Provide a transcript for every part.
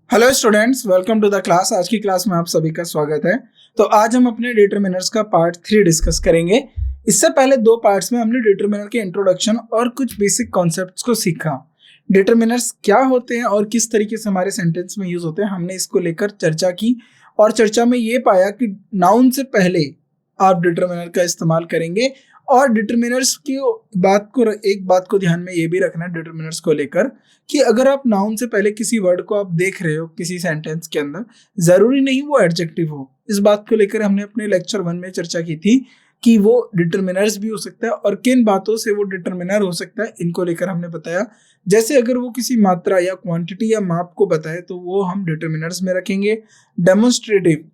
Hello students, welcome to the class. आज की class में आप सभी का स्वागत है। तो आज हम अपने डिटरमिनर्स का पार्ट 3 डिस्कस करेंगे। इससे पहले दो पार्ट्स में हमने डिटरमिनर के इंट्रोडक्शन और कुछ बेसिक कॉन्सेप्ट्स को सीखा। डिटरमिनर्स क्या होते हैं और किस तरीके से हमारे सेंटेंस में यूज होते हैं, हमने इसको लेकर चर्चा की और चर्चा में ये पाया कि नाउन से पहले आप डिटरमिनर का इस्तेमाल करेंगे। और डिटरमिनर्स की एक बात को ध्यान में ये भी रखना है डिटरमिनर्स को लेकर कि अगर आप नाउन से पहले किसी वर्ड को आप देख रहे हो किसी सेंटेंस के अंदर, जरूरी नहीं वो एडजेक्टिव हो। इस बात को लेकर हमने अपने लेक्चर 1 में चर्चा की थी कि वो डिटरमिनर्स भी हो सकता है और किन बातों से वो डिटरमिनर हो सकता है, इनको लेकर हमने बताया। जैसे अगर वो किसी मात्रा या क्वांटिटी या माप को बताए तो वो हम डिटरमिनर्स में रखेंगे। डेमोन्स्ट्रेटिव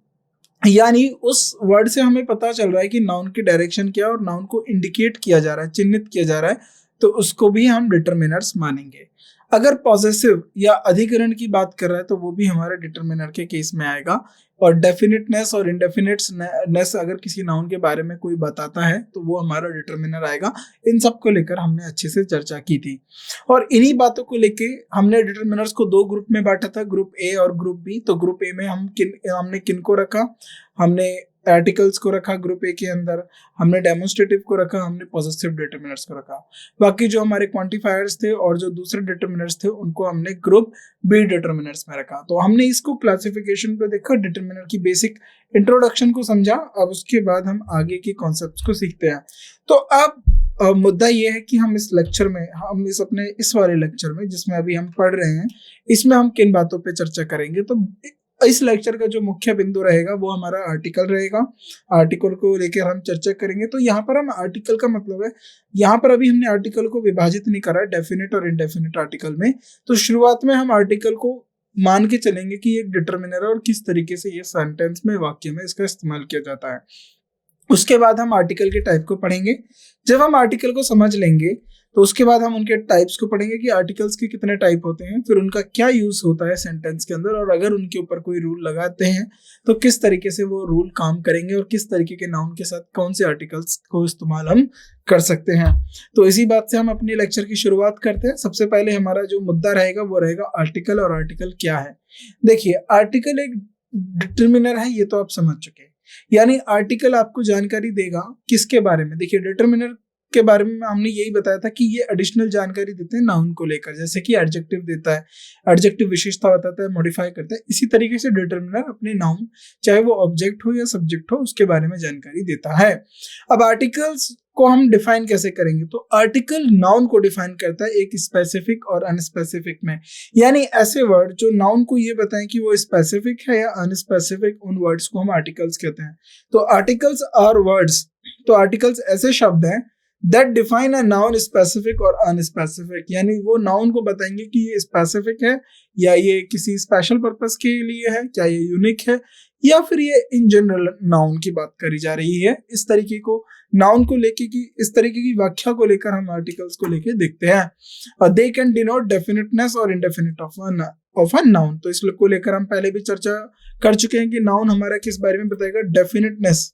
यानी उस वर्ड से हमें पता चल रहा है कि नाउन की डायरेक्शन क्या है और नाउन को इंडिकेट किया जा रहा है, चिन्हित किया जा रहा है, तो उसको भी हम डिटरमिनर्स मानेंगे। अगर पॉसेसिव या अधिकरण की बात कर रहा है तो वो भी हमारे डिटरमिनर के केस में आएगा। और डेफिनेटनेस और इंडेफिनेटनेस अगर किसी नाउन के बारे में कोई बताता है तो वो हमारा डिटरमिनर आएगा। इन सब को लेकर हमने अच्छे से चर्चा की थी और इन्हीं बातों को लेके हमने डिटरमिनर्स को दो ग्रुप में बांटा था, ग्रुप ए और ग्रुप बी। तो ग्रुप ए में हमने किन को रखा, हमने आर्टिकल्स को रखा ग्रुप ए के अंदर, हमने डेमोन्स्ट्रेटिव को रखा, हमने पॉजिटिव डिटरमिनर्स को रखा। बाकी जो हमारे क्वांटिफायर्स थे और जो दूसरे डिटरमिनर्स थे उनको हमने ग्रुप बी डिटरमिनर्स में रखा। तो हमने इसको क्लासिफिकेशन पे देखा, डिटरमिनर की बेसिक इंट्रोडक्शन को समझा। अब उसके बाद हम आगे के कॉन्सेप्ट्स को सीखते हैं। तो अब मुद्दा ये है कि हम इस लेक्चर में, हम इस वाले लेक्चर में जिसमें अभी हम पढ़ रहे हैं, इसमें हम किन बातों पे चर्चा करेंगे। तो इस लेक्चर का जो मुख्य बिंदु रहेगा वो हमारा आर्टिकल रहेगा। आर्टिकल को लेकर हम चर्चा करेंगे। तो यहाँ पर हम आर्टिकल का मतलब है, यहाँ पर अभी हमने आर्टिकल को विभाजित नहीं करा है डेफिनेट और इनडेफिनेट आर्टिकल में। तो शुरुआत में हम आर्टिकल को मान के चलेंगे कि एक डिटरमिनर है और किस तरीके से ये सेंटेंस में, वाक्य में इसका इस्तेमाल किया जाता है। उसके बाद हम आर्टिकल के टाइप को पढ़ेंगे। जब हम आर्टिकल को समझ लेंगे तो उसके बाद हम उनके टाइप्स को पढ़ेंगे कि आर्टिकल्स के कितने टाइप होते हैं, फिर उनका क्या यूज होता है सेंटेंस के अंदर, और अगर उनके ऊपर कोई रूल लगाते हैं तो किस तरीके से वो रूल काम करेंगे और किस तरीके के नाउन के साथ कौन से आर्टिकल्स को इस्तेमाल हम कर सकते हैं। तो इसी बात से हम अपने लेक्चर की शुरुआत करते हैं। सबसे पहले हमारा जो मुद्दा रहेगा वो रहेगा आर्टिकल। और आर्टिकल क्या है? देखिए, आर्टिकल एक डिटरमिनर है, ये तो आप समझ चुके हैं। यानी आर्टिकल आपको जानकारी देगा किसके बारे में। देखिए, डिटरमिनर के बारे में हमने यही बताया था कि ये एडिशनल जानकारी देते हैं नाउन को लेकर, जैसे कि एडजेक्टिव देता है, एडजेक्टिव विशेषता बताता है, मॉडिफाई करता है। इसी तरीके से डिटरमिनर अपने नाउन, चाहे वो ऑब्जेक्ट हो या सब्जेक्ट हो, उसके बारे में जानकारी देता है। अब आर्टिकल्स को हम डिफाइन कैसे करेंगे? तो आर्टिकल नाउन को डिफाइन करता है एक स्पेसिफिक और अनस्पेसिफिक में। यानी ऐसे वर्ड जो नाउन को ये बताएं कि वो स्पेसिफिक है या अनस्पेसिफिक, उन वर्ड्स को हम आर्टिकल्स कहते हैं। तो आर्टिकल्स आर वर्ड्स, तो आर्टिकल्स ऐसे शब्द हैं that define a noun specific और अनस्पेसिफिक। यानी वो नाउन को बताएंगे कि ये स्पेसिफिक है या ये किसी स्पेशल पर्पस के लिए है, क्या ये यूनिक है, या फिर ये इन जनरल नाउन की बात करी जा रही है। इस तरीके को नाउन को लेके की, इस तरीके की व्याख्या को लेकर हम आर्टिकल्स को लेके देखते हैं। दे कैन डिनोट डेफिनेटनेस और इनडेफिनेट ऑफ अ नाउन। तो इसको लेकर हम पहले भी चर्चा कर चुके हैं कि नाउन हमारा किस बारे में बताएगा, डेफिनेटनेस,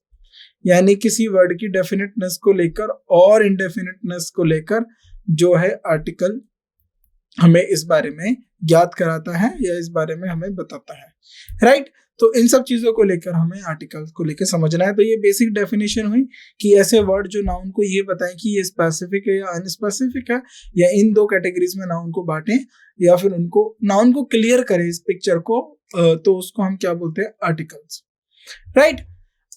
यानी किसी वर्ड की डेफिनेटनेस को लेकर, और इनडेफिनेटनेस को लेकर जो है आर्टिकल हमें इस बारे में ज्ञात कराता है या इस बारे में हमें बताता है, राइट। तो इन सब चीजों को लेकर हमें आर्टिकल को लेकर समझना है। तो ये बेसिक डेफिनेशन हुई कि ऐसे वर्ड जो नाउन को ये बताएं कि ये स्पेसिफिक है या अनस्पेसिफिक है, या इन दो कैटेगरीज में नाउन को बांटें, या फिर उनको नाउन को क्लियर करें इस पिक्चर को, तो उसको हम क्या बोलते हैं, आर्टिकल्स, राइट।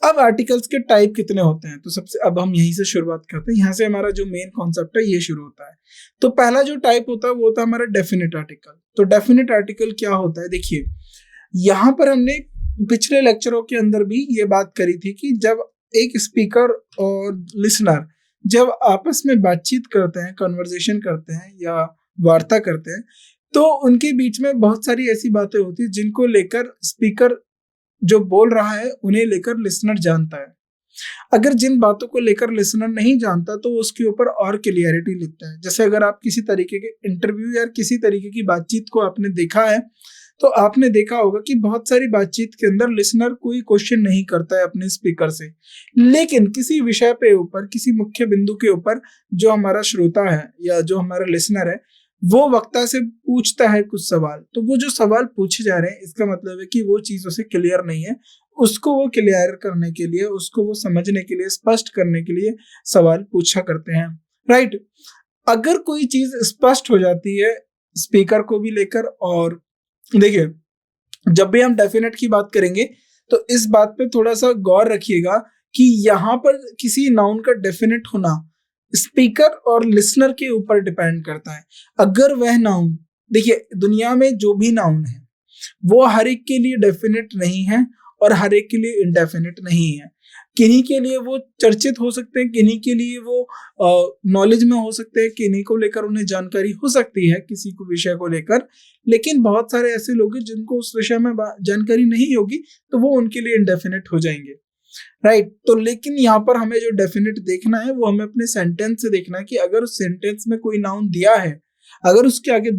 अब आर्टिकल्स के टाइप कितने होते हैं? तो सबसे अब हम यहीं से शुरुआत करते हैं। यहाँ से हमारा जो मेन कॉन्सेप्ट है ये शुरू होता है। तो पहला जो टाइप होता है वो होता है हमारा डेफिनेट आर्टिकल। तो डेफिनेट आर्टिकल क्या होता है? देखिए, यहाँ पर हमने पिछले लेक्चरों के अंदर भी ये बात करी थी कि जब एक स्पीकर और लिसनर जब आपस में बातचीत करते हैं, कन्वर्सेशन करते हैं या वार्ता करते हैं, तो उनके बीच में बहुत सारी ऐसी बातें होती है जिनको लेकर स्पीकर जो बोल रहा है उन्हें लेकर लिसनर जानता है। अगर जिन बातों को लेकर लिसनर नहीं जानता तो उसके ऊपर और क्लियरिटी लिखता है। जैसे अगर आप किसी तरीके के इंटरव्यू या किसी तरीके की बातचीत को आपने देखा है, तो आपने देखा होगा कि बहुत सारी बातचीत के अंदर लिसनर कोई क्वेश्चन नहीं करता है अपने स्पीकर से, लेकिन किसी विषय पे ऊपर, किसी मुख्य बिंदु के ऊपर जो हमारा श्रोता है या जो हमारा लिसनर है वो वक्ता से पूछता है कुछ सवाल, तो वो जो सवाल पूछे जा रहे हैं इसका मतलब है कि वो चीज उसे क्लियर नहीं है, उसको वो क्लियर करने के लिए, उसको वो समझने के लिए, स्पष्ट करने के लिए सवाल पूछा करते हैं, राइट। अगर कोई चीज स्पष्ट हो जाती है स्पीकर को भी लेकर, और देखिए जब भी हम डेफिनेट की बात करेंगे तो इस बात पे थोड़ा सा गौर रखिएगा कि यहाँ पर किसी नाउन का डेफिनेट होना स्पीकर और लिसनर के ऊपर डिपेंड करता है। अगर वह नाउन, देखिए दुनिया में जो भी नाउन है वो हर एक के लिए डेफिनेट नहीं है और हर एक के लिए इंडेफिनेट नहीं है। किन्हीं के लिए वो चर्चित हो सकते हैं, किन्हीं के लिए वो नॉलेज में हो सकते हैं, किन्हीं को लेकर उन्हें जानकारी हो सकती है किसी को विषय को लेकर, लेकिन बहुत सारे ऐसे लोग हैं जिनको उस विषय में जानकारी नहीं होगी, तो वो उनके लिए इंडेफिनेट हो जाएंगे, राइट। तो लेकिन यहाँ पर हमें जो डेफिनेट देखना है वो हमें अपने सेंटेंस से देखना है कि अगर उस सेंटेंस में कोई नाउन दिया है, अगर उसके आगे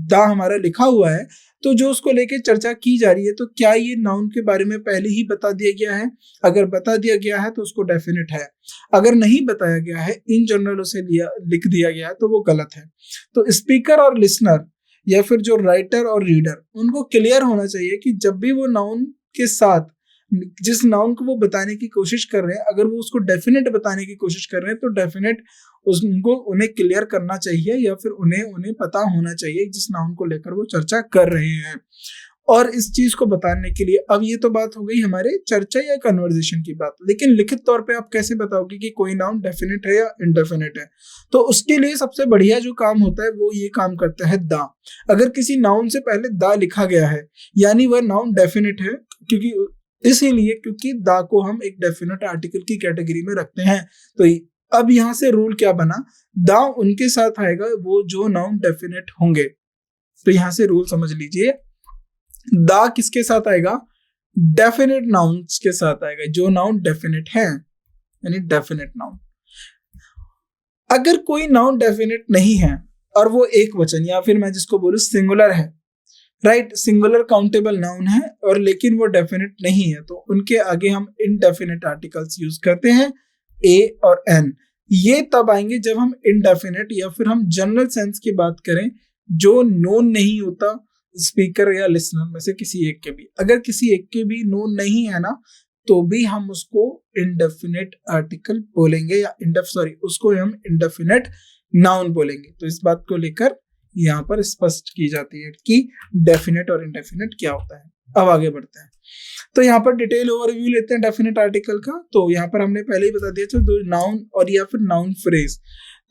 दा हमारा लिखा हुआ है, तो जो उसको लेके चर्चा की जा रही है तो क्या ये नाउन के बारे में पहले ही बता दिया गया है। अगर बता दिया गया है तो उसको डेफिनेट है, अगर नहीं बताया गया है, इन जनरल उसे लिख दिया गया है, तो वो गलत है। तो स्पीकर और लिसनर या फिर जो राइटर और रीडर, उनको क्लियर होना चाहिए कि जब भी वो नाउन के साथ जिस नाउन को वो बताने की कोशिश कर रहे हैं, अगर वो उसको डेफिनेट बताने की कोशिश कर रहे हैं तो डेफिनेट उनको उन्हें क्लियर करना चाहिए या फिर उन्हें पता होना चाहिए जिस नाउन को लेकर वो चर्चा कर रहे हैं। और इस चीज को बताने के लिए, अब ये तो बात हो गई हमारे चर्चा या कन्वर्सेशन की बात, लेकिन लिखित तौर पे आप कैसे बताओगे कि कोई नाउन डेफिनेट है या इनडेफिनेट है। तो उसके लिए सबसे बढ़िया जो काम होता है वो ये काम करता है दा। अगर किसी नाउन से पहले दा लिखा गया है यानी वह नाउन डेफिनेट है, क्योंकि दा को हम एक डेफिनेट आर्टिकल की कैटेगरी में रखते हैं। तो अब यहां से रूल क्या बना, दा उनके साथ आएगा वो जो नाउन डेफिनेट होंगे। तो यहां से रूल समझ लीजिए, दा किसके साथ आएगा, डेफिनेट नाउन्स के साथ आएगा, जो नाउन डेफिनेट है, यानी डेफिनेट नाउन। अगर कोई नाउन डेफिनेट नहीं है और वो एक वचन या फिर मैं जिसको बोलूं सिंगुलर है, राइट, सिंगुलर काउंटेबल नाउन है और लेकिन वो डेफिनेट नहीं है, तो उनके आगे हम इनडेफिनेट आर्टिकल्स यूज करते हैं, ए और एन। ये तब आएंगे जब हम इनडेफिनेट या फिर हम जनरल सेंस की बात करें, जो नोन नहीं होता स्पीकर या लिसनर में से किसी एक के भी। अगर किसी एक के भी नोन नहीं है ना, तो भी हम उसको इनडेफिनेट आर्टिकल बोलेंगे या उसको हम इनडेफिनेट नाउन बोलेंगे। तो इस बात को लेकर यहाँ पर स्पष्ट की जाती है कि डेफिनेट और इनडेफिनेट क्या होता है। अब आगे बढ़ते हैं, तो यहाँ पर डिटेल ओवरव्यू लेते हैं डेफिनेट आर्टिकल का। तो यहाँ पर हमने पहले ही बता दिया था दो नाउन और या फिर नाउन फ्रेज।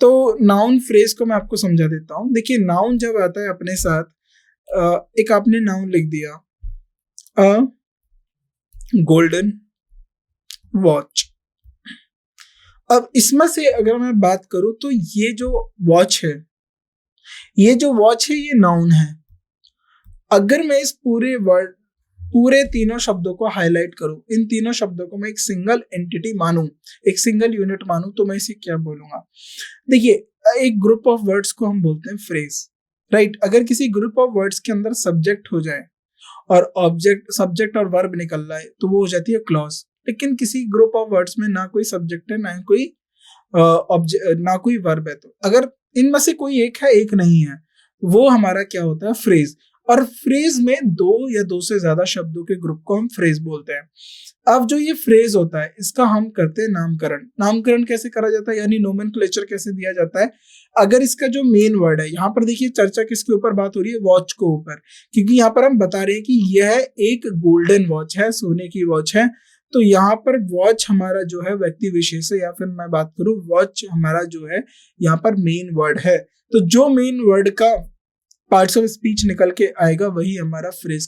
तो नाउन फ्रेज को मैं आपको समझा देता हूँ। देखिए नाउन जब आता है अपने साथ, एक आपने नाउन लिख दिया, अ गोल्डन वॉच। अब इसमें से अगर मैं बात करूं तो ये जो वॉच है, ये नाउन है। अगर मैं इस पूरे तीनों शब्दों को हाईलाइट करूं, इन तीनों शब्दों को मैं एक सिंगल एंटिटी मानूं, एक सिंगल यूनिट मानूं, तो मैं इसे क्या बोलूंगा। देखिए एक ग्रुप ऑफ वर्ड्स को हम बोलते हैं फ्रेज, राइट। अगर किसी ग्रुप ऑफ वर्ड्स के अंदर सब्जेक्ट हो जाए और सब्जेक्ट और वर्ब निकल रहा है तो वो हो जाती है क्लॉज। लेकिन किसी ग्रुप ऑफ वर्ड्स में ना कोई सब्जेक्ट है ना कोई वर्ब है, तो अगर इनमें से कोई एक है, एक नहीं है, वो हमारा क्या होता है, फ्रेज। और फ्रेज में दो या दो से ज्यादा शब्दों के ग्रुप को हम फ्रेज बोलते हैं। अब जो ये फ्रेज होता है इसका हम करते हैं नामकरण। नामकरण कैसे करा जाता है, यानी नोमेनक्लेचर कैसे दिया जाता है। अगर इसका जो मेन वर्ड है, यहाँ पर देखिए चर्चा किसके ऊपर बात हो रही है, वॉच के ऊपर, क्योंकि यहाँ पर हम बता रहे हैं कि यह एक गोल्डन वॉच है, सोने की वॉच है। तो यहाँ पर वॉच हमारा जो है व्यक्ति विशेष है, या फिर मैं बात करूं वॉच हमारा जो है यहाँ पर मेन वर्ड है। तो जो मेन वर्ड का पार्ट्स ऑफ स्पीच निकल के आएगा वही हमारा फ्रेज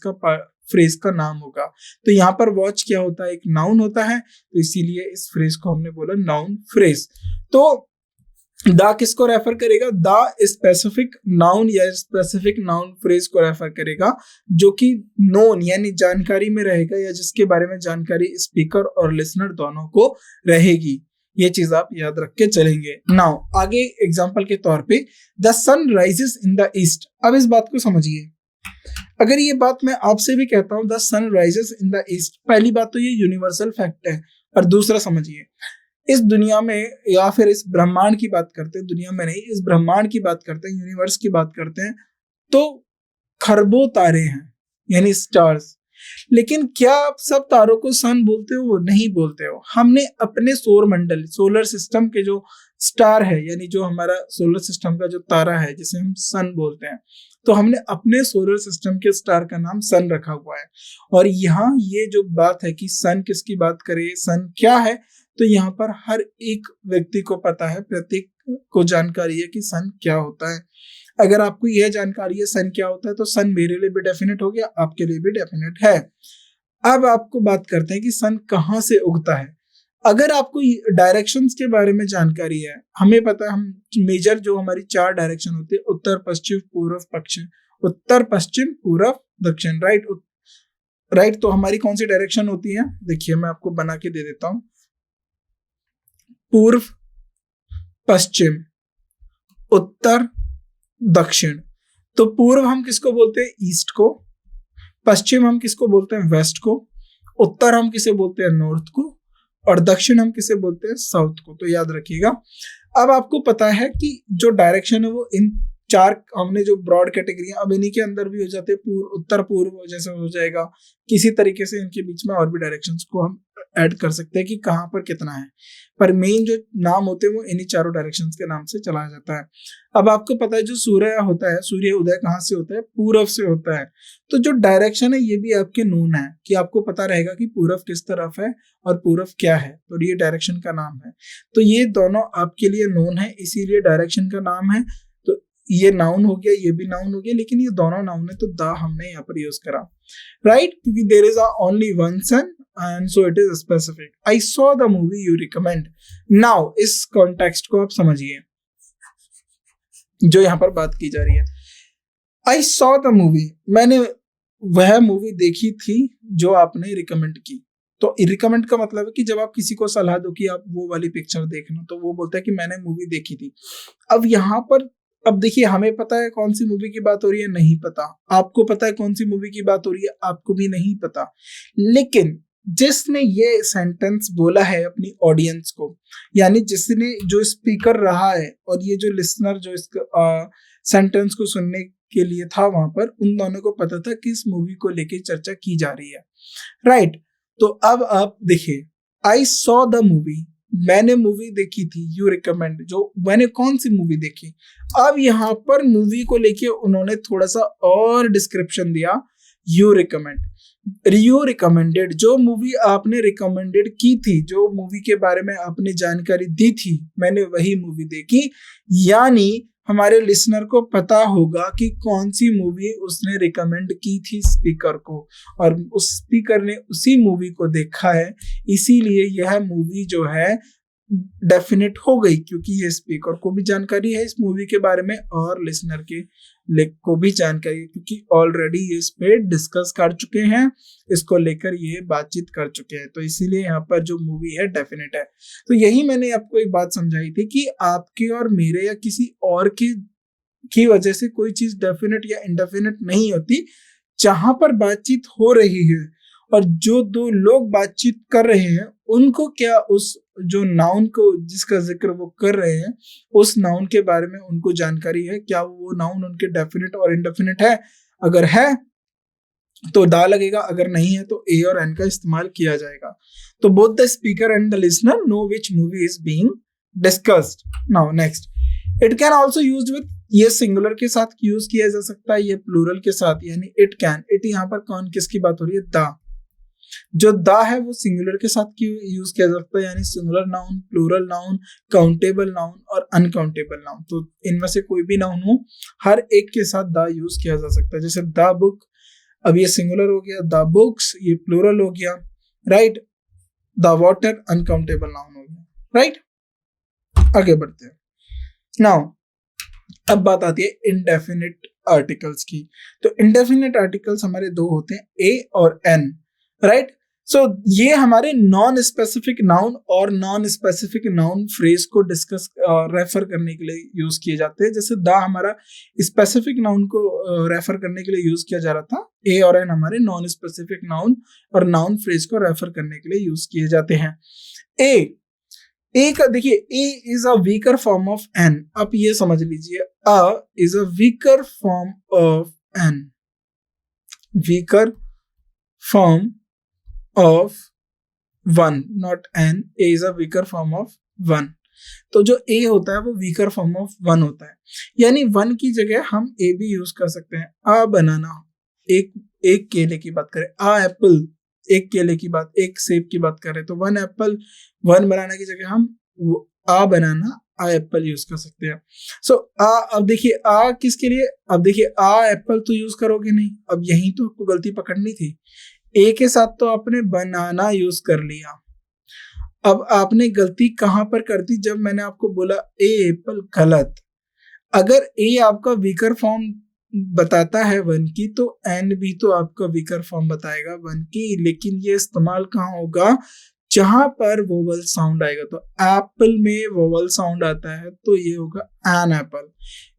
का नाम होगा। तो यहाँ पर वॉच क्या होता है, एक नाउन होता है, तो इसीलिए इस फ्रेज को हमने बोला नाउन फ्रेज। तो दा किसको रेफर करेगा, दा स्पेसिफिक नाउन या स्पेसिफिक नाउन फ्रेज को रेफर करेगा जो कि नोन यानी जानकारी में रहेगा, या जिसके बारे में जानकारी स्पीकर और लिसनर दोनों को रहेगी। ये चीज आप याद रख के चलेंगे। नाउ आगे एग्जांपल के तौर पे, the sun rises in the east. अब इस बात को समझिए, अगर ये बात मैं आपसे भी कहता हूं the sun rises in the east, पहली बात तो ये यूनिवर्सल फैक्ट है, और दूसरा समझिए इस दुनिया में या फिर इस ब्रह्मांड की बात करते हैं, दुनिया में नहीं, इस ब्रह्मांड की बात करते हैं, यूनिवर्स की बात करते हैं, तो खरबों तारे हैं यानी स्टार्स। लेकिन क्या आप सब तारों को सन बोलते हो? नहीं बोलते हो। हमने अपने सौर मंडल, सोलर सिस्टम के जो स्टार है, यानी जो हमारा सोलर सिस्टम का जो तारा है जिसे हम सन बोलते हैं, तो हमने अपने सोलर सिस्टम के स्टार का नाम सन रखा हुआ है। और यहाँ ये जो बात है कि सन किसकी बात करें, सन क्या है, तो यहाँ पर हर एक व्यक्ति को पता है, प्रत्येक को जानकारी है कि सन क्या होता है। अगर आपको यह जानकारी है सन क्या होता है, तो सन मेरे लिए भी डेफिनेट हो गया, आपके लिए भी डेफिनेट है। अब आपको बात करते हैं कि सन कहाँ से उगता है। अगर आपको डायरेक्शंस के बारे में जानकारी है, हमें पता है हम मेजर जो हमारी 4 डायरेक्शन होती है, उत्तर पश्चिम पूर्व पश्चिम, उत्तर पश्चिम पूर्व दक्षिण, राइट राइट। तो हमारी कौन सी डायरेक्शन होती है, देखिए मैं आपको बना के दे देता हूं। पूर्व, पश्चिम, उत्तर, दक्षिण। तो पूर्व हम किसको बोलते हैं? ईस्ट को। पश्चिम हम किसको बोलते हैं? वेस्ट को। उत्तर हम किसे बोलते हैं? नॉर्थ को। और दक्षिण हम किसे बोलते हैं? साउथ को। तो याद रखिएगा। अब आपको पता है कि जो डायरेक्शन है वो इन 4 हमने जो ब्रॉड कैटेगरी, अब इन्हीं के अंदर भी हो जाते हैं, पूर्व उत्तर पूर्व जैसे हो जाएगा। किसी तरीके से इनके बीच में और भी डायरेक्शंस को हम ऐड कर सकते हैं कि कहाँ पर कितना है, पर मेन जो नाम होते हैं वो इन्हीं चारों डायरेक्शंस के नाम से चला जाता है। अब आपको पता है जो सूर्य होता है, सूर्य उदय कहाँ से होता है? पूर्व से होता है। तो जो डायरेक्शन है ये भी आपके नोन है कि आपको पता रहेगा कि पूर्व किस तरफ है और पूर्व क्या है, तो ये डायरेक्शन का नाम है। तो ये दोनों आपके लिए नोन है, इसीलिए डायरेक्शन का नाम है। तो ये नाउन हो गया, ये भी नाउन हो गया, लेकिन ये दोनों नाउन है तो द हमने यहाँ पर यूज करा, राइट, क्योंकि there is only one sun and so it is specific. I saw the movie you recommend. Now इस कॉन्टेक्स्ट को आप समझिए जो यहाँ पर बात की जा रही है। I saw the movie, मैंने वह मूवी देखी थी जो आपने रिकमेंड की। तो रिकमेंड का मतलब है कि जब आप किसी को सलाह दो कि आप वो वाली पिक्चर देखना, तो वो बोलता है कि मैंने मूवी देखी थी। अब यहाँ पर अब देखिए, हमें पता है कौन सी मूवी की बात हो रही है, नहीं पता। आपको पता है कौन सी मूवी की बात हो रही है, आपको भी नहीं पता। लेकिन जिसने ये सेंटेंस बोला है अपनी ऑडियंस को, यानी जिसने जो स्पीकर रहा है और ये जो लिसनर जो इस सेंटेंस को सुनने के लिए था वहां पर, उन दोनों को पता था कि इस मूवी को लेके चर्चा की जा रही है, राइट। तो अब आप देखिए, आई सॉ द मूवी, मैंने मूवी देखी थी, यू रिकमेंड, जो मैंने कौन सी मूवी देखी। अब यहाँ पर मूवी को लेके उन्होंने थोड़ा सा और डिस्क्रिप्शन दिया, यू रिकमेंड, यू रिकमेंडेड, जो मूवी आपने रिकमेंडेड की थी, जो मूवी के बारे में आपने जानकारी दी थी, मैंने वही मूवी देखी। यानी हमारे लिसनर को पता होगा कि कौन सी मूवी उसने रिकमेंड की थी स्पीकर को, और उस स्पीकर ने उसी मूवी को देखा है, इसीलिए यह मूवी जो है डेफिनेट हो गई, क्योंकि ये स्पीकर को भी जानकारी है इस मूवी के बारे में और लिसनर के को भी जानकारी है, क्योंकि ऑलरेडी ये इस पे डिस्कस कर चुके हैं, इसको लेकर ये बातचीत कर चुके हैं, तो इसीलिए यहाँ पर जो मूवी है डेफिनेट है। तो यही मैंने आपको एक बात समझाई थी कि आपके और मेरे या किसी और की वजह से कोई चीज डेफिनेट या इनडेफिनेट नहीं होती। जहां पर बातचीत हो रही है और जो दो लोग बातचीत कर रहे हैं, उनको क्या उस जो नाउन को जिसका जिक्र वो कर रहे हैं, उस नाउन के बारे में उनको जानकारी है, क्या वो नाउन उनके डेफिनेट और इनडेफिनेट है। अगर है तो दा लगेगा, अगर नहीं है तो ए और एन का इस्तेमाल किया जाएगा। तो both the speaker and the listener know which movie is being discussed. Now next, it can also use with, ये सिंगुलर के साथ यूज किया जा सकता है, ये प्लूरल के साथ, यानी इट कैन, इट यहाँ पर कौन किसकी बात हो रही है, द। जो द है वो सिंगुलर के साथ यूज किया जा सकता है, यानी singular noun, plural noun, countable noun और अनकाउंटेबल नाउन। तो इनमें से कोई भी नाउन हो, हर एक के साथ द यूज किया जा सकता है। जैसे द बुक, अब ये सिंगुलर हो गया, द बुक्स ये प्लूरल हो गया, right. The water uncountable noun हो गया, राइट। आगे बढ़ते हैं। नाउ अब बात आती है इनडेफिनिट आर्टिकल्स की। तो इनडेफिनिट आर्टिकल्स हमारे दो होते हैं, ए और एन, राइट। सो ये हमारे नॉन स्पेसिफिक नाउन और नॉन स्पेसिफिक नाउन फ्रेज को डिस्कस रेफर करने के लिए यूज किए जाते हैं। जैसे द हमारा स्पेसिफिक नाउन को रेफर करने के लिए यूज किया जा रहा था, ए और एन हमारे नॉन स्पेसिफिक नाउन और नाउन फ्रेज को रेफर करने के लिए यूज किए जाते हैं। ए ए का देखिए, a is a weaker form of an. आप ये समझ लीजिए, a is a weaker form of an, weaker form of one, not an. A is a weaker form of one. तो जो ए होता है वो वीकर फॉर्म ऑफ वन होता है, यानी वन की जगह हम ए भी यूज कर सकते हैं। आ बनाना, एक केले की बात करें, आ एप्पल, एक केले की बात, एक सेब की बात करें, तो वन एप्पल, वन बनाना की जगह हम आ बनाना, आ एप्पल यूज कर सकते हैं। सो अब देखिए आ किसके लिए, अब देखिए आ एप्पल तो यूज करोगे नहीं, अब यही तो आपको गलती पकड़नी थी। ए के साथ तो आपने बनाना यूज कर लिया। अब आपने गलती कहां पर कर दी, जब मैंने आपको बोला ए एप्पल, गलत। अगर ए आपका वीकर फॉर्म बताता है वन की, तो एन भी तो आपका वीकर फॉर्म बताएगा वन की, लेकिन ये इस्तेमाल कहाँ होगा, जहां पर वोवल साउंड आएगा। तो एप्पल में वोवल साउंड आता है तो ये होगा एन एप्पल।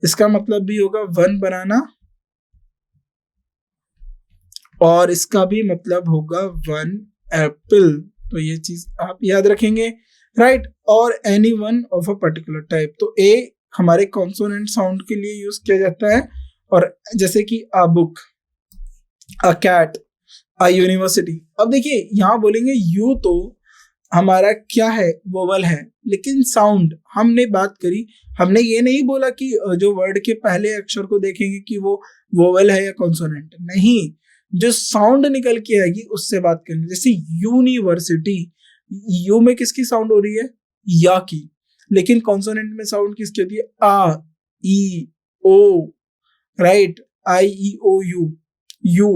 इसका मतलब भी होगा वन बनाना, और इसका भी मतलब होगा वन एप्पल। तो ये चीज आप याद रखेंगे, राइट। और any one of a particular type, तो ए हमारे कॉन्सोनेंट साउंड के लिए यूज किया जाता है, और जैसे कि a book, a cat, a university. अब देखिए यहाँ बोलेंगे यू, तो हमारा क्या है, वोवल है, लेकिन साउंड हमने बात करी, हमने ये नहीं बोला कि जो वर्ड के पहले अक्षर को देखेंगे कि वो वोवल है या कॉन्सोनेंट, नहीं, जो साउंड निकल के आएगी उससे बात करेंगे। जैसे यूनिवर्सिटी, यू में किसकी साउंड हो रही है, या की, लेकिन कॉन्सोनेंट में साउंड किसकी होती है, आ, ई, ओ, right, I, E, O, U, U,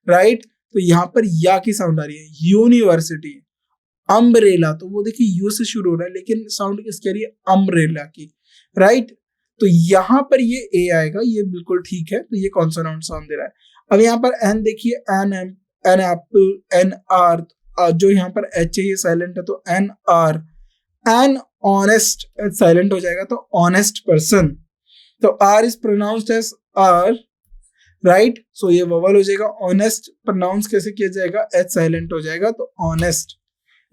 right. तो यहाँ पर या की साउंड आ रही है, यूनिवर्सिटी। अम्ब्रेला, तो वो देखिए यू से शुरू हो रहा है, लेकिन साउंड किसकी आ रही है, अम्ब्रेला की, राइट। तो यहाँ पर ये ए आएगा, ये बिल्कुल ठीक है, तो ये कॉन्सोनेंट साउंड दे रहा है। अब यहाँ पर एन देखिए, एन एप्पल, एन आर, जो यहाँ पर एच है ये साइलेंट है, तो an hour, an honest, silent हो जाएगा तो ऑनेस्ट पर्सन, तो hour is pronounced as our, right. So ये वोवल हो जाएगा। ऑनेस्ट प्रोनाउंस कैसे किया जाएगा, एच साइलेंट हो जाएगा, तो ऑनेस्ट,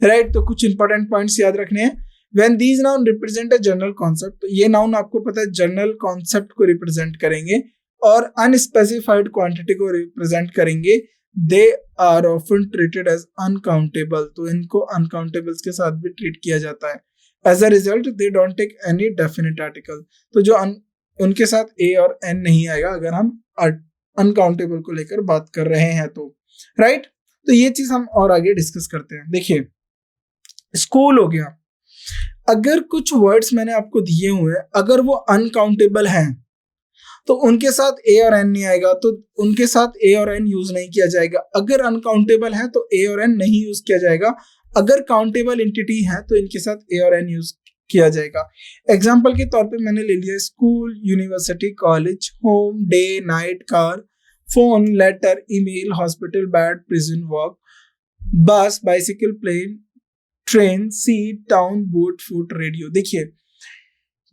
राइट। तो कुछ इंपॉर्टेंट पॉइंट्स याद रखने हैं। When these noun represent a general concept, तो ये नाउन आपको पता है जनरल कॉन्सेप्ट को रिप्रेजेंट करेंगे, और अनस्पेसिफाइड क्वांटिटी को रिप्रेजेंट करेंगे, they are often treated as uncountable, तो इनको अनकाउंटेबल्स के साथ भी ट्रीट किया जाता है। As a result they don't take any definite article, तो जो उनके साथ ए और एन नहीं आएगा अगर हम अनकाउंटेबल को लेकर बात कर रहे हैं तो, राइट। तो ये चीज हम और आगे डिस्कस करते हैं। देखिए स्कूल हो गया, अगर कुछ वर्ड्स मैंने आपको दिए हुए हैं, अगर वो अनकाउंटेबल हैं तो उनके साथ ए और एन नहीं आएगा, तो उनके साथ ए और एन यूज नहीं किया जाएगा। अगर अनकाउंटेबल है तो ए और एन नहीं यूज किया जाएगा। अगर काउंटेबल एंटिटी है तो इनके साथ ए और एन यूज किया जाएगा। एग्जाम्पल के तौर पे मैंने ले लिया school, university, college, home, day, night, car, phone, letter, email, hospital, bed, prison, walk, bus, bicycle, plane, train, seat, town, boat, foot, radio. देखिए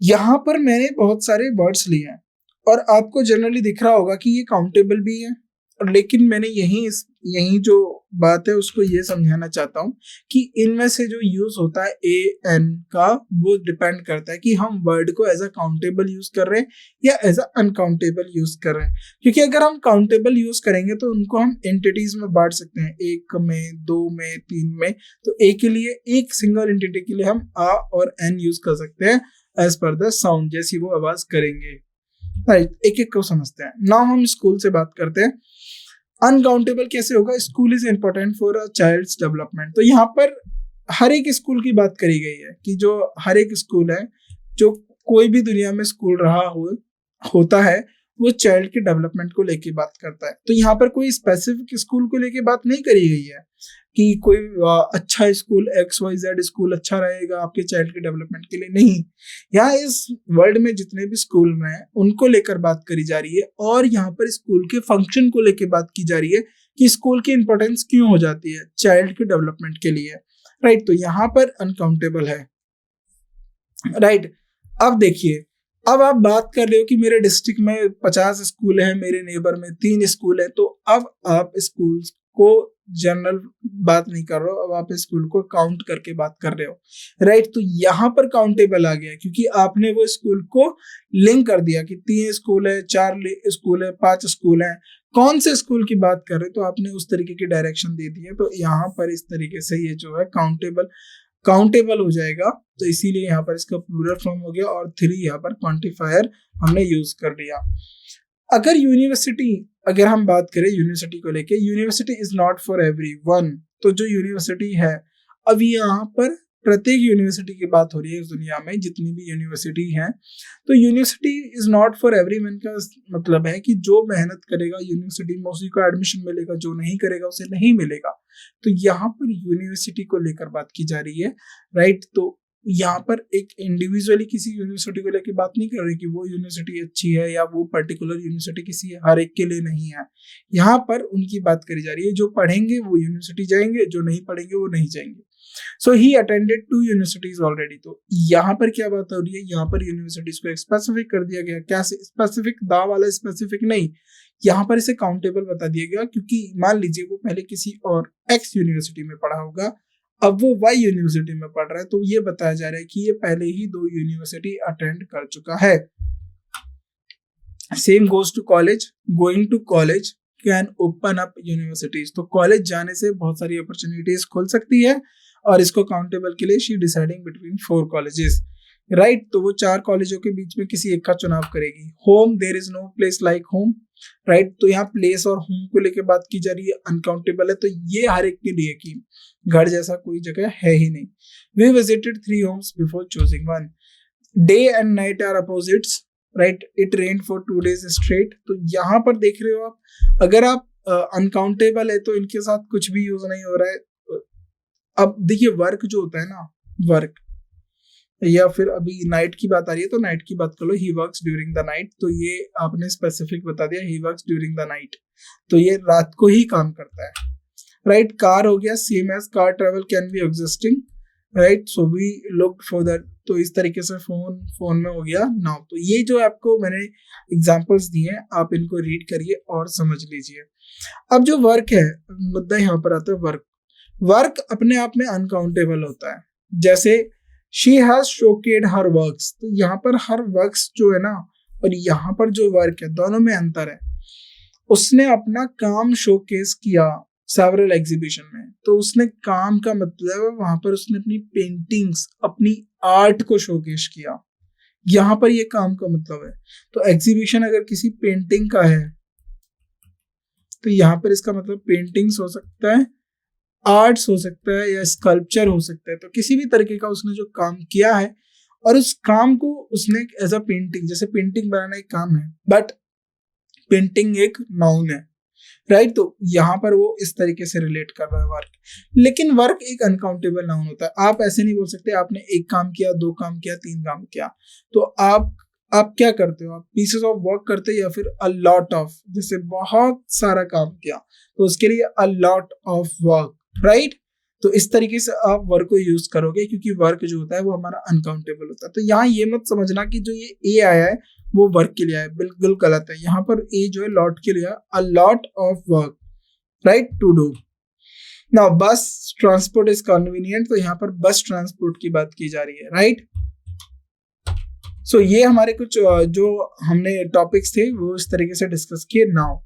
यहां पर मैंने बहुत सारे वर्ड्स लिए हैं, और आपको जनरली दिख रहा होगा कि ये काउंटेबल भी है, और लेकिन मैंने यही जो बात है उसको ये समझाना चाहता हूँ कि इनमें से जो यूज होता है ए एन का, वो डिपेंड करता है कि हम वर्ड को एज अ काउंटेबल यूज कर रहे हैं या एज अ अनकाउंटेबल यूज कर रहे हैं। क्योंकि अगर हम काउंटेबल यूज करेंगे तो उनको हम एंटिटीज में बांट सकते हैं, एक में, दो में, तीन में। तो ए के लिए, एक सिंगल एंटिटी के लिए हम आ और एन यूज कर सकते हैं एज पर द साउंड, जैसी वो आवाज करेंगे, राइट। एक एक को समझते हैं। नाउ हम स्कूल से बात करते हैं। अनकाउंटेबल कैसे होगा, school is important for a child's development. तो यहाँ पर हर एक स्कूल की बात करी गई है कि जो हर एक स्कूल है, जो कोई भी दुनिया में स्कूल रहा होता है, वो चाइल्ड के डेवलपमेंट को लेके बात करता है। तो यहाँ पर कोई स्पेसिफिक स्कूल को लेके बात नहीं करी गई है कि कोई अच्छा स्कूल XYZ स्कूल अच्छा रहेगा आपके चाइल्ड के डेवलपमेंट के लिए, नहीं। यहाँ इस वर्ल्ड में जितने भी स्कूल में हैं उनको लेकर बात करी जा रही है, और यहाँ पर स्कूल के फंक्शन को लेकर बात की जा रही है कि स्कूल की इंपॉर्टेंस क्यों हो जाती है चाइल्ड के डेवलपमेंट के लिए, राइट। तो यहाँ पर अनकाउंटेबल है, राइट। अब देखिए, अब आप बात कर रहे हो कि मेरे डिस्ट्रिक्ट में 50 स्कूल है, मेरे नेबर में 3 स्कूल है, तो अब आप स्कूल को जनरल बात नहीं कर रहे हो, अब आप स्कूल को काउंट करके बात कर रहे हो, राइट। तो यहाँ पर काउंटेबल आ गया क्योंकि आपने वो स्कूल को लिंक कर दिया कि 3 स्कूल है, 4 स्कूल है, 5 स्कूल है, कौन से स्कूल की बात कर रहे हो, तो आपने उस तरीके की डायरेक्शन दे दी है। तो यहाँ पर इस तरीके से ये जो है काउंटेबल हो जाएगा। तो इसीलिए यहाँ पर इसका प्लूरल फॉर्म हो गया और 3 यहाँ पर क्वांटिफायर हमने यूज कर लिया। अगर हम बात करें यूनिवर्सिटी को लेके, university is not for everyone, तो जो यूनिवर्सिटी है, अब यहाँ पर प्रत्येक यूनिवर्सिटी की बात हो रही है इस दुनिया में जितनी भी यूनिवर्सिटी हैं, तो university is not for everyone का मतलब है कि जो मेहनत करेगा यूनिवर्सिटी में उसी को एडमिशन मिलेगा, जो नहीं करेगा उसे नहीं मिलेगा। तो यहाँ पर यूनिवर्सिटी को लेकर बात की जा रही है, राइट। तो यहाँ पर एक इंडिविजुअली किसी यूनिवर्सिटी को लेकर बात नहीं कर रही कि वो यूनिवर्सिटी अच्छी है या वो पर्टिकुलर यूनिवर्सिटी किसी हर एक के लिए नहीं है। यहाँ पर उनकी बात करी जा रही है, जो पढ़ेंगे वो यूनिवर्सिटी जाएंगे, जो नहीं पढ़ेंगे वो नहीं जाएंगे। सो ही अटेंडेड 2 यूनिवर्सिटीज ऑलरेडी। तो यहाँ पर क्या बात हो रही है, यहाँ पर यूनिवर्सिटीज को स्पेसिफिक कर दिया गया। क्या स्पेसिफिक? दा वाला स्पेसिफिक नहीं, यहाँ पर इसे काउंटेबल बता दिया गया क्योंकि मान लीजिए वो पहले किसी और एक्स यूनिवर्सिटी में पढ़ा होगा, अब वो वाई यूनिवर्सिटी में पढ़ रहा है, तो ये बताया जा रहा है कि ये पहले ही 2 यूनिवर्सिटी अटेंड कर चुका है। Same goes to college, going to college can open up universities. तो कॉलेज जाने से बहुत सारी अपॉर्चुनिटीज खुल सकती है और इसको काउंटेबल के लिए she deciding between 4 colleges, right. तो वो 4 कॉलेजों के बीच में किसी एक का चुनाव करेगी। Home, there is no place like home, right. तो यहाँ प्लेस और होम को लेकर बात की जा रही है, अनकाउंटेबल है, तो ये हर एक के लिए कि घर जैसा कोई जगह है ही नहीं। We visited 3 homes before choosing one. Day and night are opposites, right. It rain for 2 days straight. तो यहाँ पर देख रहे हो आप, अगर आप अनकाउंटेबल है तो इनके साथ कुछ भी यूज नहीं हो रहा है। अब देखिए वर्क जो होता है ना, वर्क, या फिर अभी नाइट की बात आ रही है तो नाइट की बात कर लो, ही वर्क्स ड्यूरिंग द नाइट। तो ये आपने स्पेसिफिक बता दिया, ही वर्क्स ड्यूरिंग द नाइट, तो ये रात को ही काम करता है, राइट। कार हो गया, same as car travel can be existing, right. So we looked for that. तो इस तरीके से फोन में हो गया नाउ। तो ये जो आपको मैंने एग्जांपल्स दिए हैं, आप इनको रीड करिए और समझ लीजिए। अब जो वर्क है, मुद्दा यहाँ पर आता है वर्क। वर्क अपने आप में अनकाउंटेबल होता है। जैसे शी हैज शोकेड हर वर्क्स, तो यहाँ पर हर वर्क्स जो है ना और यहाँ पर जो वर्क है, दोनों में अंतर है। उसने अपना काम शोकेस किया सेवरल एग्जीबिशन में, तो उसने काम का मतलब है वहां पर उसने अपनी पेंटिंग्स, अपनी आर्ट को शोकेस किया, यहाँ पर ये काम का मतलब है। तो एग्जीबिशन अगर किसी पेंटिंग का है तो यहाँ पर इसका मतलब पेंटिंग्स हो सकता है, आर्ट्स हो सकता है, या स्कल्पचर हो सकता है। तो किसी भी तरीके का उसने जो काम किया है और उस काम को उसने एज अ पेंटिंग, जैसे पेंटिंग बनाना एक काम है बट पेंटिंग एक नाउन है, राइट। तो यहाँ पर वो इस तरीके से रिलेट कर रहा है वर्क। लेकिन वर्क एक अनकाउंटेबल नाउन होता है। आप ऐसे नहीं बोल सकते आपने 1 काम किया, 2 काम किया, 3 काम किया। तो आप क्या करते हो, आप पीसेस ऑफ वर्क करते हो या फिर अ लॉट ऑफ, जैसे बहुत सारा काम किया तो उसके लिए a lot of work, right. तो इस तरीके से आप वर्क को यूज करोगे क्योंकि वर्क जो होता है वो हमारा अनकाउंटेबल होता है। तो यहाँ ये मत समझना कि जो ये ए आया है वो वर्क के लिए आया है, बिल्कुल गलत है। यहाँ पर ए जो है लॉट के लिए, a lot of work, right, to do. Now bus transport is convenient, तो यहाँ पर बस ट्रांसपोर्ट की बात की जा रही है, राइट। सो ये हमारे कुछ जो हमने टॉपिक्स थे वो इस तरीके से डिस्कस किए। नाउ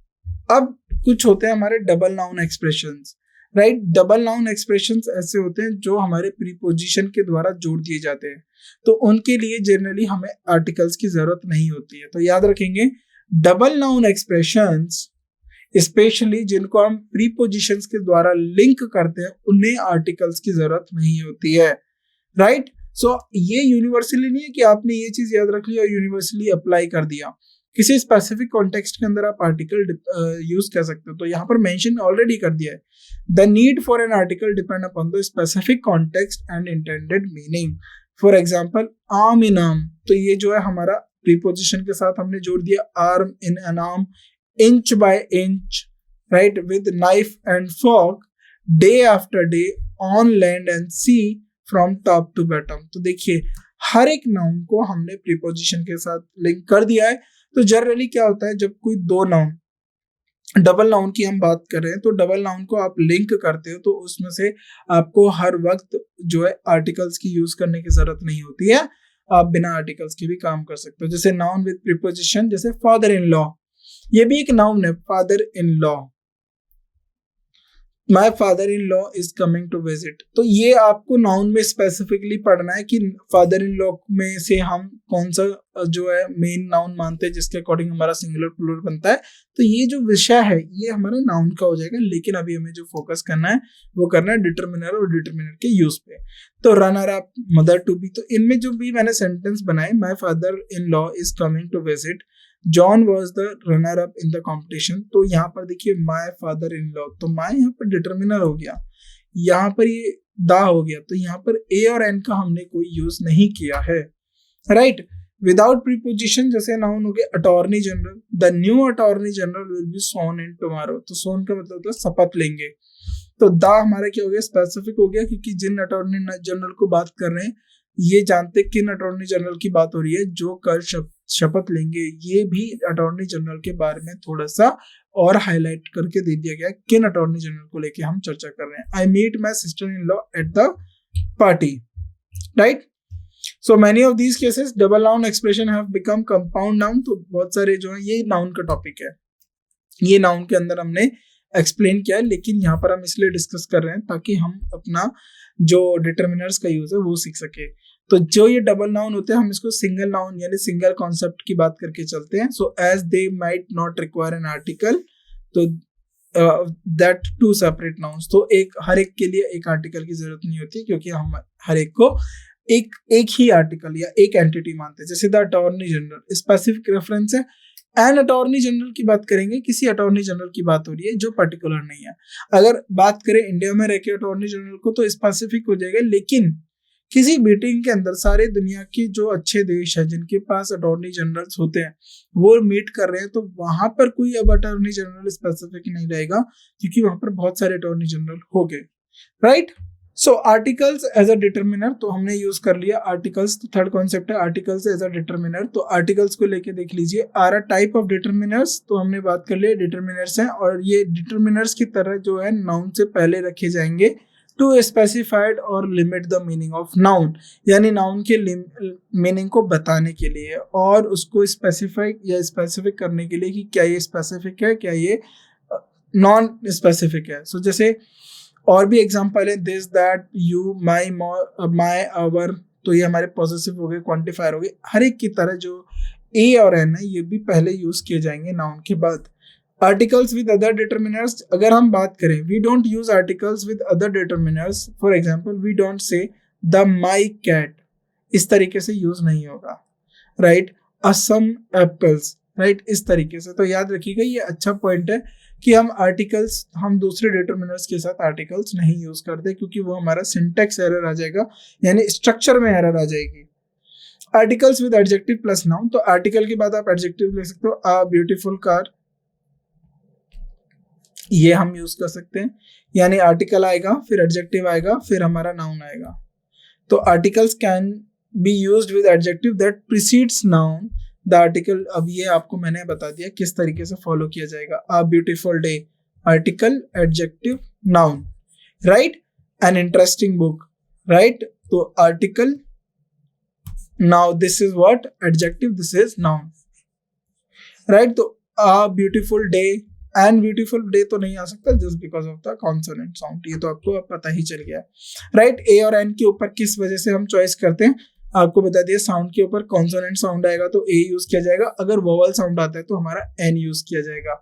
अब कुछ होते हैं हमारे double noun expressions, right. Double noun expressions ऐसे होते हैं जो हमारे प्रीपोजिशन के द्वारा जोड़ दिए जाते हैं, तो उनके लिए जनरली हमें आर्टिकल्स की जरूरत नहीं होती है। तो याद रखेंगे डबल नाउन एक्सप्रेशंस स्पेशली जिनको हम प्रीपोजिशंस के द्वारा लिंक करते हैं उन्हें आर्टिकल्स की जरूरत नहीं होती है, राइट। सो ये यूनिवर्सली नहीं है कि आपने ये चीज याद रख ली और यूनिवर्सली अप्लाई कर दिया। किसी स्पेसिफिक कॉन्टेक्स्ट के अंदर आप आर्टिकल यूज कर सकते हो। तो यहाँ पर मेंशन ऑलरेडी कर दिया है, the need for an article depend upon the specific context and intended meaning. For example arm in arm, तो ये जो है हमारा प्रीपोजिशन के साथ हमने जोड़ दिया arm in an arm, inch by inch, right, with knife and fork, day after day, on land and sea, from top to bottom. तो देखिए हर एक नाउन को हमने प्रीपोजिशन के साथ लिंक कर दिया है। तो जनरली क्या होता है जब कोई 2 नाउन डबल नाउन की हम बात कर रहे हैं, तो डबल नाउन को आप लिंक करते हो तो उसमें से आपको हर वक्त जो है आर्टिकल्स की यूज करने की जरूरत नहीं होती है, आप बिना आर्टिकल्स के भी काम कर सकते हो। जैसे नाउन विद प्रीपोजिशन, जैसे फादर इन लॉ, ये भी एक नाउन है, father in law, my father in law is coming to visit. तो ये आपको नाउन में स्पेसिफिकली पढ़ना है कि फादर इन लॉ में से हम कौन सा जो है मेन नाउन मानते हैं जिसके अकॉर्डिंग हमारा सिंगुलर प्लूरल बनता है। तो ये जो विषय है ये हमारा नाउन का हो जाएगा, लेकिन अभी हमें जो फोकस करना है वो करना है डिटरमिनर और डिटरमिनर के यूज पे। तो runner up, mother to be, तो इनमें जो भी मैंने सेंटेंस बनाए, my father in law is coming to visit, John was the runner up in the competition. तो यहाँ पर देखिए माई फादर इन लॉ, तो माई यहाँ पर डिटरमिनर हो गया, यहाँ पर ये दा हो गया, तो यहाँ पर ए और एन का हमने कोई यूज नहीं किया है, राइट। विदाउट प्रीपोजिशन, जैसे नाउन हो गया attorney general, the new attorney general will be sworn in tomorrow. तो सोन का मतलब होता है शपथ लेंगे, तो दा हमारा क्या हो गया, स्पेसिफिक हो गया, क्योंकि जिन अटॉर्नी जनरल को बात कर रहे हैं ये जानते किन अटॉर्नी जनरल की बात हो रही है, जो कल शपथ लेंगे। ये भी अटॉर्नी जनरल के बारे में थोड़ा सा और हाईलाइट करके दे दिया गया किन अटॉर्नी जनरल को लेके हम चर्चा कर रहे हैं। I meet my sister in law at the party, right. So many of these cases double noun expression have become compound noun. तो बहुत सारे जो है ये नाउन का टॉपिक है, ये नाउन के अंदर हमने एक्सप्लेन किया है, लेकिन यहाँ पर हम इसलिए डिस्कस कर रहे हैं ताकि हम अपना जो डिटरमिनर्स का यूज है वो सीख सके। तो जो ये डबल नाउन होते हैं हम इसको सिंगल नाउन यानी सिंगल कॉन्सेप्ट की बात करके चलते हैं। So as they might not require an article, तो दैट टू सेपरेट नाउन्स, तो एक हर एक के लिए एक आर्टिकल की जरूरत नहीं होती, क्योंकि हम हर एक को एक ही आर्टिकल या एक एंटिटी मानते हैं। जैसे the attorney general specific reference है, एन अटॉर्नी जनरल की बात करेंगे, किसी अटॉर्नी जनरल की बात हो रही है जो पर्टिकुलर नहीं है। अगर बात करें इंडिया में रह के अटॉर्नी जनरल को तो स्पेसिफिक हो जाएगा, लेकिन किसी मीटिंग के अंदर सारे दुनिया के जो अच्छे देश है जिनके पास अटॉर्नी जनरल्स होते हैं वो मीट कर रहे हैं, तो वहां पर कोई अब अटॉर्नी जनरल स्पेसिफिक नहीं रहेगा, क्योंकि वहां पर बहुत सारे अटॉर्नी जनरल हो गए, right. So articles as a determiner, तो हमने यूज कर लिया आर्टिकल्स। तो थर्ड कॉन्सेप्ट है आर्टिकल्स एज अ डिटरमिनर। तो आर्टिकल्स को लेके देख लीजिए, are a type of determiners, तो हमने बात कर लिया डिटरमिनर्स हैं, और ये डिटरमिनर्स की तरह जो है नाउन से पहले रखे जाएंगे टू स्पेसिफाइड और limit the meaning of noun, यानी नाउन के मीनिंग को बताने के लिए और उसको स्पेसिफाई या स्पेसिफिक करने के लिए कि क्या ये स्पेसिफिक है, क्या ये नॉन स्पेसिफिक है। सो जैसे और भी एग्जांपल है, this, that, you, my, my, our, तो ये हमारे पॉसेसिव हो गए, क्वांटिफायर हो गए। हर एक की तरह जो ए और एन है ये भी पहले यूज किए जाएंगे नाउन के बाद। आर्टिकल्स विद अदर डिटरमिनर्स, अगर हम बात करें, we don't use articles with other determiners. For example we don't say the my cat, इस तरीके से यूज नहीं होगा, राइट। असम एप्पल्स, राइट, इस तरीके से। तो याद रखिएगा ये अच्छा पॉइंट है कि हम दूसरे डिटरमिनर्स के साथ आर्टिकल्स नहीं यूज करते, क्योंकि वो हमारा सिंटैक्स एरर आ जाएगा, यानी स्ट्रक्चर में एरर आ जाएगी। Articles with adjective plus noun, तो आर्टिकल के बाद आप एडजेक्टिव ले सकते हो, अ ब्यूटीफुल कार, ये हम यूज कर सकते हैं, यानी आर्टिकल आएगा फिर एडजेक्टिव आएगा फिर हमारा नाउन आएगा। तो articles can be used with adjective that precedes noun the article. अब ये आपको मैंने बता दिया किस तरीके से फॉलो किया जाएगा। A beautiful day, article, adjective, noun, right. An interesting book, right, तो article, now this is what, adjective, this is noun, right. तो a beautiful day and beautiful day तो नहीं आ सकता just because of the consonant sound, ये तो आपको अब पता ही चल गया, राइट। ए और एन के ऊपर किस वजह से हम चॉइस करते हैं, आपको बता दिया, साउंड के ऊपर कॉन्सोनेंट साउंड आएगा तो ए यूज किया जाएगा, अगर वोवल साउंड आता है तो हमारा एन यूज किया जाएगा।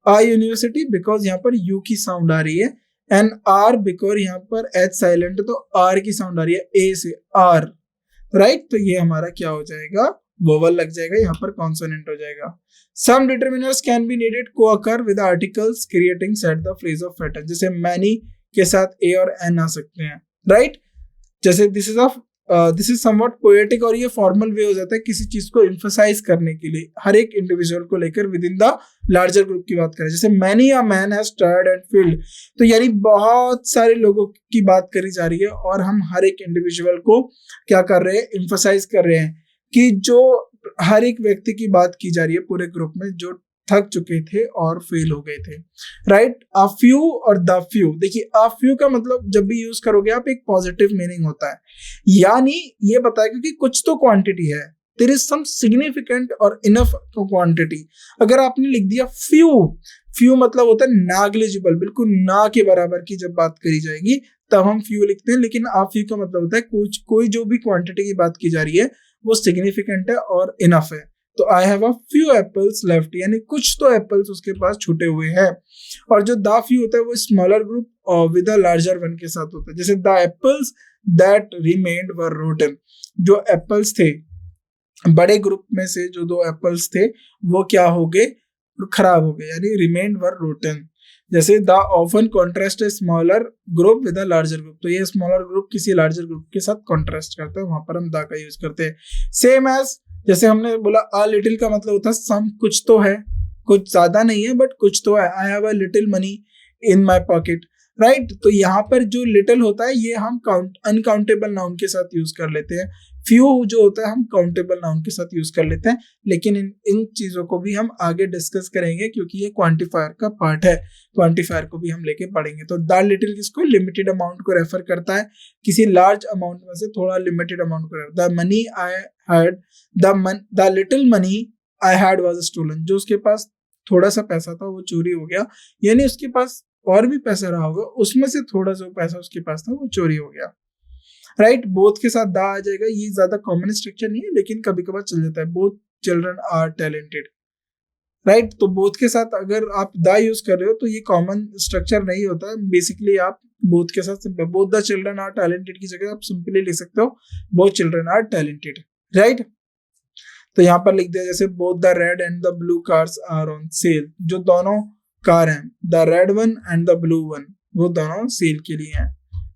अ यूनिवर्सिटी, बिकॉज यहाँ पर यू की साउंड आ रही है, एंड आर बिकॉज यहाँ पर एच साइलेंट, तो आर की साउंड आ रही है ए से, आर, राइट। तो ये हमारा क्या हो जाएगा, वोवल लग जाएगा, यहाँ पर कॉन्सोनेंट हो जाएगा। सम डिटरमिनर्स कैन बी नीडेड को occur with articles creating set the phrase of pattern, जैसे मैनी के साथ ए और एन आ सकते हैं, राइट। जैसे दिस इज समवॉट पोएटिक, और ये फॉर्मल वे हो जाता है किसी चीज को एम्फसाइज करने के लिए हर एक इंडिविजुअल को लेकर with in the larger group की बात करें, जैसे many a man has tired and field, तो यानी बहुत सारे लोगों की बात करी जा रही है और हम हर एक इंडिविजुअल को क्या कर रहे हैं, एम्फसाइज कर रहे हैं कि जो हर एक व्यक्ति की बात की जा रही है पूरे ग्रुप में जो थक चुके थे और फेल हो गए थे। राइट, अ फ्यू और द फ्यू, देखिए अ फ्यू का मतलब जब भी यूज करोगे आप एक पॉजिटिव मीनिंग होता है, यानी ये बताएगा कि कुछ तो क्वांटिटी है, देयर इज सम सिग्निफिकेंट और इनफ क्वांटिटी। अगर आपने लिख दिया फ्यू, फ्यू मतलब होता है नेग्लिजिबल, बिल्कुल ना के बराबर की जब बात करी जाएगी तब हम फ्यू लिखते हैं, लेकिन आ फ्यू का मतलब होता है कुछ, कोई जो भी क्वांटिटी की बात की जा रही है वो सिग्निफिकेंट है और इनफ है। तो I have a few apples left, यानी कुछ तो एप्पल्स उसके पास छूटे हुए हैं। और जो द फ्यू होता है वो smaller group with a larger one के साथ होता है, जैसे the apples that remained were rotten, जो एप्पल्स थे बड़े ग्रुप में से जो 2 एप्पल्स थे वो क्या हो गए, खराब हो गए, यानी रिमेन्ड वर रोटन। जैसे the often contrast a smaller group with a larger group, तो ये स्मॉलर ग्रुप किसी लार्जर ग्रुप के साथ कॉन्ट्रास्ट करता है, वहां पर हम द का यूज करते हैं। सेम एज, जैसे हमने बोला अ लिटिल का मतलब होता है सम, कुछ तो है, कुछ ज्यादा नहीं है बट कुछ तो है। I have a little money in my pocket, right. तो यहाँ पर जो लिटिल होता है ये हम अनकाउंटेबल नाउन के साथ यूज कर लेते हैं, फ्यू जो होता है हम काउंटेबल नाउन के साथ यूज कर लेते हैं, लेकिन इन चीजों को भी हम आगे डिस्कस करेंगे क्योंकि ये क्वांटिफायर का पार्ट है, क्वांटिफायर को भी हम लेके पढ़ेंगे। तो द लिटिल किसको, लिमिटेड अमाउंट को रेफर करता है, किसी लार्ज अमाउंट में से थोड़ा लिमिटेड अमाउंट को। The money I had, the little money I had was stolen, जो उसके पास थोड़ा सा पैसा था वो चोरी हो गया, यानी उसके पास और भी पैसा रहा होगा, उसमें से थोड़ा जो पैसा उसके पास था वो चोरी हो गया। राइट, बोथ के साथ दा आ जाएगा, ये ज्यादा कॉमन स्ट्रक्चर नहीं है लेकिन कभी कभार चल जाता है। Both children are talented, right. तो बोथ के साथ अगर आप दा यूज कर रहे हो तो ये कॉमन स्ट्रक्चर नहीं होता है, बेसिकली आप बोथ के साथ both the children are talented की जगह आप सिंपली लिख सकते हो both children are talented, right. तो यहाँ पर लिख दिया जैसे both the red and the blue cars are on sale, जो दोनों कार हैं, the red one and the blue one, वो दोनों सेल के लिए हैं,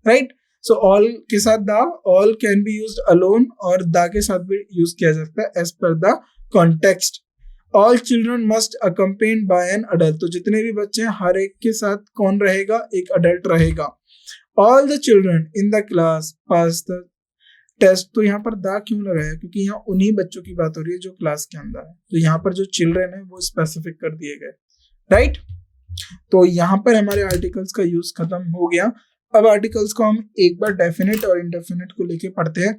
राइट। सो ऑल के साथ the, all can be used alone, और द के साथ भी यूज किया जा सकता है as per the context. All children must accompanied by an adult, तो जितने भी बच्चे हैं हर एक के साथ कौन रहेगा, एक अडल्ट रहेगा। All the children in the class pass the test, तो यहाँ पर द क्यों लगाया, क्योंकि यहाँ उन्हीं बच्चों की बात हो रही है जो क्लास के अंदर है, तो यहाँ पर जो चिल्ड्रन है वो स्पेसिफिक कर दिए गए, राइट। तो यहाँ पर हमारे आर्टिकल्स का यूज खत्म हो गया। अब आर्टिकल्स को हम एक बार डेफिनेट और इंडेफिनेट को लेके पढ़ते हैं।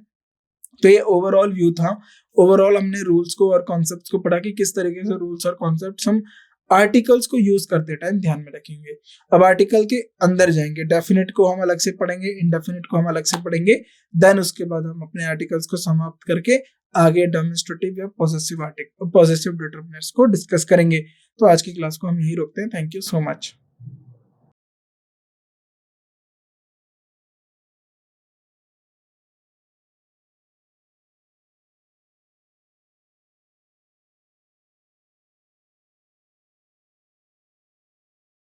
तो ये ओवरऑल व्यू था, ओवरऑल हमने रूल्स को और कॉन्सेप्ट्स को पढ़ा कि किस तरीके से रूल्स और कॉन्सेप्ट्स हम आर्टिकल्स को यूज करते टाइम ध्यान में रखेंगे। अब आर्टिकल के अंदर जाएंगे, डेफिनेट को हम अलग से पढ़ेंगे, इंडेफिनेट को हम अलग से पढ़ेंगे, देन उसके बाद हम अपने आर्टिकल्स को समाप्त करके आगे डेमोन्स्ट्रेटिव या पॉसेसिव डिटरमिनर्स को डिस्कस करेंगे। तो आज की क्लास को हम यही रोकते हैं। Thank you so much.